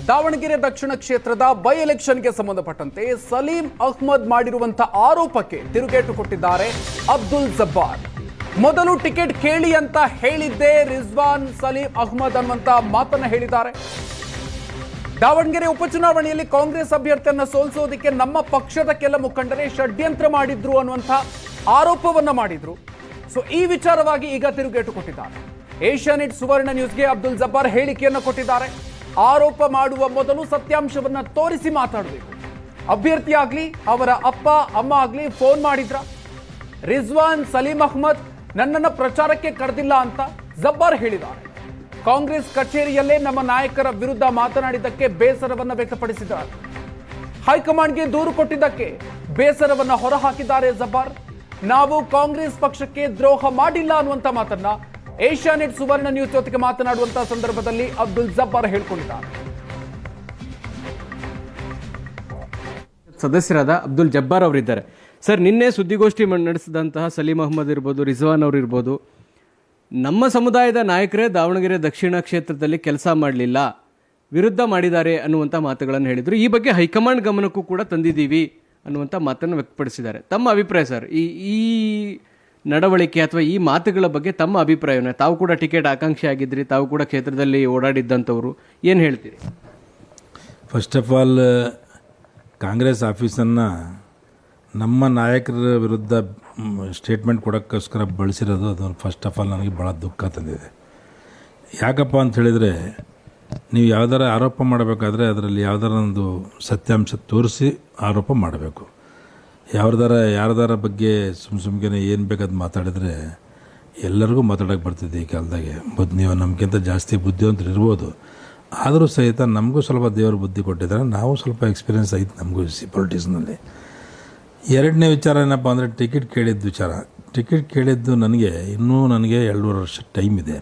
ದಾವಣಗೆರೆ ದಕ್ಷಿಣ ಕ್ಷೇತ್ರದ ಬೈ ಎಲೆಕ್ಷನ್ಗೆ ಸಂಬಂಧಪಟ್ಟಂತೆ ಸಲೀಂ ಅಹ್ಮದ್ ಮಾಡಿರುವಂತಹ ಆರೋಪಕ್ಕೆ ತಿರುಗೇಟು ಕೊಟ್ಟಿದ್ದಾರೆ ಅಬ್ದುಲ್ ಜಬ್ಬಾರ್. ಮೊದಲು ಟಿಕೆಟ್ ಕೇಳಿ ಅಂತ ಹೇಳಿದ್ದೆ ರಿಜ್ವಾನ್ ಸಲೀಂ ಅಹ್ಮದ್ ಅನ್ನುವಂತ ಮಾತನ್ನ ಹೇಳಿದ್ದಾರೆ. ದಾವಣಗೆರೆ ಉಪಚುನಾವಣೆಯಲ್ಲಿ ಕಾಂಗ್ರೆಸ್ ಅಭ್ಯರ್ಥಿಯನ್ನ ಸೋಲಿಸೋದಕ್ಕೆ ನಮ್ಮ ಪಕ್ಷದ ಕೆಲ ಮುಖಂಡರೇ ಷಡ್ಯಂತ್ರ ಮಾಡಿದ್ರು ಅನ್ನುವಂಥ ಆರೋಪವನ್ನ ಮಾಡಿದ್ರು. ಸೊ ಈ ವಿಚಾರವಾಗಿ ಈಗ ತಿರುಗೇಟು ಕೊಟ್ಟಿದ್ದಾರೆ. ಏಷ್ಯಾನೆಟ್ ಸುವರ್ಣ ನ್ಯೂಸ್ಗೆ ಅಬ್ದುಲ್ ಜಬ್ಬಾರ್ ಹೇಳಿಕೆಯನ್ನು ಕೊಟ್ಟಿದ್ದಾರೆ. ಆರೋಪ ಮಾಡುವ ಮೊದಲು ಸತ್ಯಾಂಶವನ್ನ ತೋರಿಸಿ ಮಾತಾಡಬೇಕು. ಅಭ್ಯರ್ಥಿ ಆಗ್ಲಿ ಅವರ ಅಪ್ಪ ಅಮ್ಮ ಆಗ್ಲಿ ಫೋನ್ ಮಾಡಿದ್ರ? ರಿಜ್ವಾನ್ ಸಲೀಂ ಅಹ್ಮದ್ ನನ್ನನ್ನು ಪ್ರಚಾರಕ್ಕೆ ಕರೆದಿಲ್ಲ ಅಂತ ಜಬ್ಬಾರ್ ಹೇಳಿದ್ದಾರೆ. ಕಾಂಗ್ರೆಸ್ ಕಚೇರಿಯಲ್ಲೇ ನಮ್ಮ ನಾಯಕರ ವಿರುದ್ಧ ಮಾತನಾಡಿದ್ದಕ್ಕೆ ಬೇಸರವನ್ನ ವ್ಯಕ್ತಪಡಿಸಿದ್ದಾರೆ. ಹೈಕಮಾಂಡ್ಗೆ ದೂರು ಕೊಟ್ಟಿದ್ದಕ್ಕೆ ಬೇಸರವನ್ನ ಹೊರಹಾಕಿದ್ದಾರೆ ಜಬ್ಬಾರ್. ನಾವು ಕಾಂಗ್ರೆಸ್ ಪಕ್ಷಕ್ಕೆ ದ್ರೋಹ ಮಾಡಿಲ್ಲ ಅನ್ನುವಂತ ಮಾತನ್ನ ಏಷ್ಯಾನೆಟ್ ಸುವರ್ಣ ನ್ಯೂಸ್ ಜೊತೆಗೆ ಮಾತನಾಡುವಂತಹ ಸಂದರ್ಭದಲ್ಲಿ ಅಬ್ದುಲ್ ಜಬ್ಬಾರ್ ಹೇಳಿಕೊಂಡಿದ್ದಾರೆ. ಸದಸ್ಯರಾದ ಅಬ್ದುಲ್ ಜಬ್ಬಾರ್ ಅವರಿದ್ದಾರೆ. ಸರ್, ನಿನ್ನೆ ಸುದ್ದಿಗೋಷ್ಠಿ ನಡೆಸಿದಂತಹ ಸಲೀಂ ಅಹ್ಮದ್ ಇರ್ಬೋದು, ರಿಜ್ವಾನ್ ಅವರು ಇರ್ಬೋದು, ನಮ್ಮ ಸಮುದಾಯದ ನಾಯಕರೇ ದಾವಣಗೆರೆ ದಕ್ಷಿಣ ಕ್ಷೇತ್ರದಲ್ಲಿ ಕೆಲಸ ಮಾಡಲಿಲ್ಲ, ವಿರುದ್ಧ ಮಾಡಿದ್ದಾರೆ ಅನ್ನುವಂಥ ಮಾತುಗಳನ್ನು ಹೇಳಿದರು. ಈ ಬಗ್ಗೆ ಹೈಕಮಾಂಡ್ ಗಮನಕ್ಕೂ ಕೂಡ ತಂದಿದ್ದೀವಿ ಅನ್ನುವಂಥ ಮಾತನ್ನು ವ್ಯಕ್ತಪಡಿಸಿದ್ದಾರೆ. ತಮ್ಮ ಅಭಿಪ್ರಾಯ ಸರ್, ಈ ನಡವಳಿಕೆ ಅಥವಾ ಈ ಮಾತುಗಳ ಬಗ್ಗೆ ತಮ್ಮ ಅಭಿಪ್ರಾಯವನ್ನ? ತಾವು ಕೂಡ ಟಿಕೆಟ್ ಆಕಾಂಕ್ಷಿ ಆಗಿದ್ರಿ, ತಾವು ಕೂಡ ಕ್ಷೇತ್ರದಲ್ಲಿ ಓಡಾಡಿದ್ದಂಥವ್ರು, ಏನು ಹೇಳ್ತೀರಿ? ಫಸ್ಟ್ ಆಫ್ ಆಲ್, ಕಾಂಗ್ರೆಸ್ ಆಫೀಸನ್ನು ನಮ್ಮ ನಾಯಕರ ವಿರುದ್ಧ ಸ್ಟೇಟ್ಮೆಂಟ್ ಕೊಡೋಕ್ಕೋಸ್ಕರ ಬಳಸಿರೋದು, ಅದು ಫಸ್ಟ್ ಆಫ್ ಆಲ್ ನನಗೆ ಭಾಳ ದುಃಖ ತಂದಿದೆ. ಯಾಕಪ್ಪ ಅಂತ ಹೇಳಿದರೆ, ನೀವು ಯಾವ್ದಾರ ಆರೋಪ ಮಾಡಬೇಕಾದ್ರೆ ಅದರಲ್ಲಿ ಯಾವ್ದಾರ ಒಂದು ಸತ್ಯಾಂಶ ತೋರಿಸಿ ಆರೋಪ ಮಾಡಬೇಕು. ಯಾರ್ದಾರ ಬಗ್ಗೆ ಸುಮ್ಮನೆ ಏನು ಬೇಕಾದ ಮಾತಾಡಿದ್ರೆ ಎಲ್ಲರಿಗೂ ಮಾತಾಡೋಕ್ಕೆ ಬರ್ತಿದೆ ಈ ಕಾಲದಾಗೆ. ನೀವು ನಮಗಿಂತ ಜಾಸ್ತಿ ಬುದ್ಧಿವಂತರು ಇರ್ಬೋದು, ಆದರೂ ಸಹಿತ ನಮಗೂ ಸ್ವಲ್ಪ ದೇವರು ಬುದ್ಧಿ ಕೊಟ್ಟಿದ್ದಾರೆ. ನಾವು ಸ್ವಲ್ಪ ಎಕ್ಸ್ಪೀರಿಯೆನ್ಸ್ ಐತೆ ನಮಗೂ ಪೊಲಿಟಿಕ್ಸ್ನಲ್ಲಿ. ಎರಡನೇ ವಿಚಾರ ಏನಪ್ಪ ಅಂದರೆ, ಟಿಕೆಟ್ ಕೇಳಿದ್ದು ವಿಚಾರ. ಟಿಕೆಟ್ ಕೇಳಿದ್ದು ನನಗೆ 2.5 ವರ್ಷ ಟೈಮ್ ಇದೆ.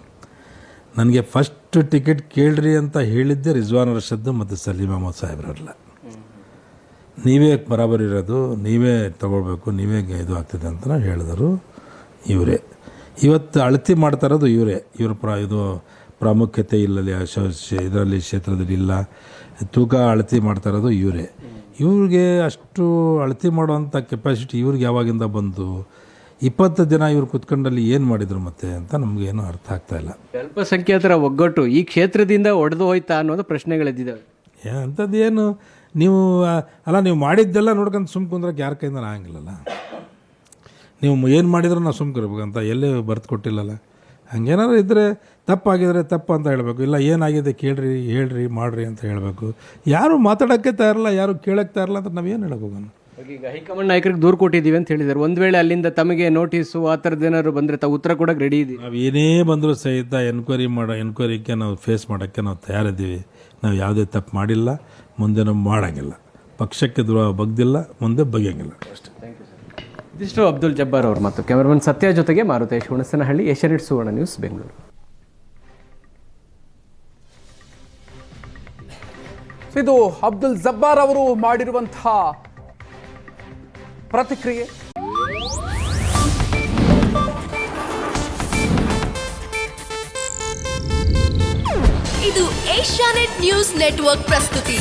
ನನಗೆ ಫಸ್ಟ್ ಟಿಕೆಟ್ ಕೇಳ್ರಿ ಅಂತ ಹೇಳಿದ್ದೆ ರಿಜ್ವಾನ್ ಅರ್ಷದ್ ಮತ್ತು ಸಲೀಂ ಅಹ್ಮದ್ ಸಾಹೇಬ್ರಲ್ಲ. ನೀವೇ ಬರಾಬರಿ ಇರೋದು, ನೀವೇ ತಗೊಳ್ಬೇಕು, ನೀವೇ ಇದು ಆಗ್ತದೆ ಅಂತ ಹೇಳಿದರು ಇವರೇ. ಇವತ್ತು ಅಳತಿ ಮಾಡ್ತಾ ಇರೋದು ಇವರೇ. ಇದು ಪ್ರಾಮುಖ್ಯತೆ ಇಲ್ಲ ಇದರಲ್ಲಿ, ಕ್ಷೇತ್ರದಲ್ಲಿ ಇಲ್ಲ, ತೂಕ ಅಳತಿ ಮಾಡ್ತಾ ಇರೋದು ಇವರೇ. ಇವ್ರಿಗೆ ಅಷ್ಟು ಅಳತಿ ಮಾಡುವಂಥ ಕೆಪಾಸಿಟಿ ಇವ್ರಿಗೆ ಯಾವಾಗಿಂದ ಬಂತು? 20 ದಿನ ಇವ್ರು ಕುತ್ಕೊಂಡಲ್ಲಿ ಏನು ಮಾಡಿದ್ರು ಮತ್ತೆ ಅಂತ ನಮಗೇನು ಅರ್ಥ ಆಗ್ತಾ ಇಲ್ಲ. ಅಲ್ಪಸಂಖ್ಯಾತರ ಒಗ್ಗಟ್ಟು ಈ ಕ್ಷೇತ್ರದಿಂದ ಒಡೆದು ಹೋಯ್ತಾ ಅನ್ನೋದು ಪ್ರಶ್ನೆಗಳಿದ್ದಾವೆ. ಅಂಥದ್ದು ಏನು ನೀವು ನೀವು ಮಾಡಿದ್ದೆಲ್ಲ ನೋಡ್ಕೊಂಡು ಸುಮ್ಮ ಕುಂದ್ರಕ್ಕೆ ಯಾರ ಕೈಯಿಂದ ಆಗಂಗಿಲ್ಲಲ್ಲ. ನೀವು ಏನು ಮಾಡಿದ್ರು ನಾವು ಸುಮ್ಕಿರ್ಬೇಕಂತ ಎಲ್ಲೇ ಬರ್ತು ಕೊಟ್ಟಿಲ್ಲಲ್ಲ. ಹಂಗೇನಾದ್ರು ಇದ್ದರೆ ತಪ್ಪಾಗಿದ್ರೆ ತಪ್ಪು ಅಂತ ಹೇಳಬೇಕು, ಇಲ್ಲ ಏನಾಗಿದೆ ಕೇಳ್ರಿ, ಹೇಳ್ರಿ, ಮಾಡ್ರಿ ಅಂತ ಹೇಳಬೇಕು. ಯಾರು ಮಾತಾಡೋಕ್ಕೆ ತಯಾರಿಲ್ಲ, ಯಾರು ಕೇಳೋಕ್ಕೆ ತಯಾರಿಲ್ಲ ಅಂತ ನಾವೇನು ಹೇಳಕ್ಕೆ ಹೋಗೋಣ? ಈಗ ಹೈಕಮಾಂಡ್ ನಾಯಕರಿಗೆ ದೂರು ಕೊಟ್ಟಿದ್ದೀವಿ ಅಂತ ಹೇಳಿದ್ದಾರೆ. ಒಂದು ವೇಳೆ ಅಲ್ಲಿಂದ ತಮಗೆ ನೋಟಿಸು ಆ ಥರದ್ದು ಏನಾದ್ರು ಬಂದರೆ ತಾವು ಉತ್ತರ ಕೊಡೋಕೆ ರೆಡಿ ಇದ್ದೀವಿ? ನಾವು ಏನೇ ಬಂದರೂ ಸಹಿತ ಎನ್ಕ್ವೈರಿಗೆ ನಾವು ಫೇಸ್ ಮಾಡೋಕ್ಕೆ ನಾವು ತಯಾರಿದ್ದೀವಿ. ನಾವು ಯಾವುದೇ ತಪ್ಪು ಮಾಡಿಲ್ಲ, ಮುಂದೆ ನಾವು ಮಾಡೋಂಗಿಲ್ಲ. ಪಕ್ಷಕ್ಕೆ ದ್ರೋಹ ಬಗ್ದಿಲ್ಲ, ಮುಂದೆ ಬಗೆಯಂಗಿಲ್ಲ ಅಷ್ಟೇ. ಇದಿಷ್ಟು ಅಬ್ದುಲ್ ಜಬ್ಬಾರ್ ಅವರು ಮತ್ತು ಕ್ಯಾಮರಾಮನ್ ಸತ್ಯ ಜೊತೆಗೆ ಮಾರುತೇಶ್ ಹುಣಸನಹಳ್ಳಿ, ಏಷ್ಯಾನೆಟ್ ಸುವರ್ಣ ನ್ಯೂಸ್, ಬೆಂಗಳೂರು. ಇದು ಅಬ್ದುಲ್ ಜಬ್ಬಾರ್ ಅವರು ಮಾಡಿರುವಂತಹ ಪ್ರತಿಕ್ರಿಯೆ. ಇದು ಏಷ್ಯಾನೆಟ್ ನ್ಯೂಸ್ ನೆಟ್ವರ್ಕ್ ಪ್ರಸ್ತುತಿ.